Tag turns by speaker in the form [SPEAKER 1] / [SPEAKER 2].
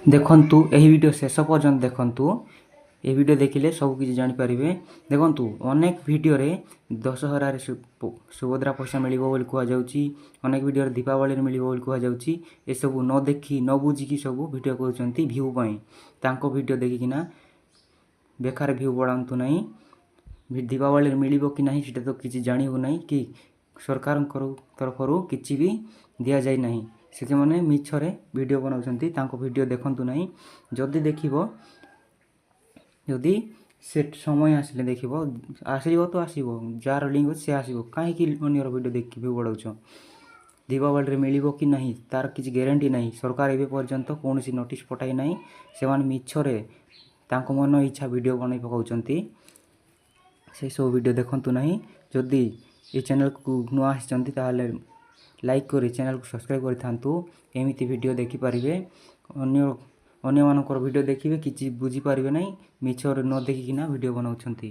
[SPEAKER 1] ଦେଖନ୍ତୁ ଏହି ଭିଡ଼ିଓ ଶେଷ ପର୍ଯ୍ୟନ୍ତ ଦେଖନ୍ତୁ। ଏ ଭିଡ଼ିଓ ଦେଖିଲେ ସବୁ କିଛି ଜାଣିପାରିବେ। ଦେଖନ୍ତୁ ଅନେକ ଭିଡ଼ିଓରେ ଦଶହରାରେ ସୁଭଦ୍ରା ପଇସା ମିଳିବ ବୋଲି କୁହାଯାଉଛି, ଅନେକ ଭିଡ଼ିଓରେ ଦୀପାବଳିରେ ମିଳିବ ବୋଲି କୁହାଯାଉଛି। ଏସବୁ ନ ଦେଖି ନ ବୁଝିକି ସବୁ ଭିଡ଼ିଓ କରୁଛନ୍ତି ଭ୍ୟୁ ପାଇଁ। ତାଙ୍କ ଭିଡ଼ିଓ ଦେଖିକିନା ବେକାର ଭ୍ୟୁ ବଢ଼ାନ୍ତୁ ନାହିଁ। ଦୀପାବଳିରେ ମିଳିବ କି ନାହିଁ ସେଟା ତ କିଛି ଜାଣି ହେବ ନାହିଁ, କି ସରକାରଙ୍କ ତରଫରୁ କିଛି ବି ଦିଆଯାଇ ନାହିଁ। ସେମାନେ ମିଛରେ ଭିଡ଼ିଓ ବନାଉଛନ୍ତି, ତାଙ୍କ ଭିଡ଼ିଓ ଦେଖନ୍ତୁ ନାହିଁ। ଯଦି ସେ ସମୟ ଆସିଲେ ଦେଖିବ, ଆସିବ ତ ଆସିବ, ଯାହାର ଲିଙ୍କ୍ ଅଛି ସେ ଆସିବ। କାହିଁକି ଅନ୍ୟର ଭିଡ଼ିଓ ଦେଖିକି ଭ୍ୟୁ ବଢ଼ାଉଛ? ଦୀପାବଳିରେ ମିଳିବ କି ନାହିଁ ତାର କିଛି ଗ୍ୟାରେଣ୍ଟି ନାହିଁ। ସରକାର ଏବେ ପର୍ଯ୍ୟନ୍ତ କୌଣସି ନୋଟିସ୍ ପଠାଇ ନାହିଁ। ସେମାନେ ମିଛରେ ତାଙ୍କ ମନ ଇଚ୍ଛା ଭିଡ଼ିଓ ବନେଇ ପକାଉଛନ୍ତି। ସେସବୁ ଭିଡ଼ିଓ ଦେଖନ୍ତୁ ନାହିଁ। ଯଦି ଏ ଚ୍ୟାନେଲକୁ ନୂଆ ଆସିଛନ୍ତି ତାହେଲେ ଲାଇକ୍ କରି ଚ୍ୟାନେଲକୁ ସବସ୍କ୍ରାଇବ୍ କରିଥାନ୍ତୁ। ଏମିତି ଭିଡ଼ିଓ ଦେଖିପାରିବେ। ଅନ୍ୟମାନଙ୍କର ଭିଡ଼ିଓ ଦେଖିବେ, କିଛି ବୁଝିପାରିବେ ନାହିଁ। ମିଛରେ ନ ଦେଖିକିନା ଭିଡ଼ିଓ ବନାଉଛନ୍ତି।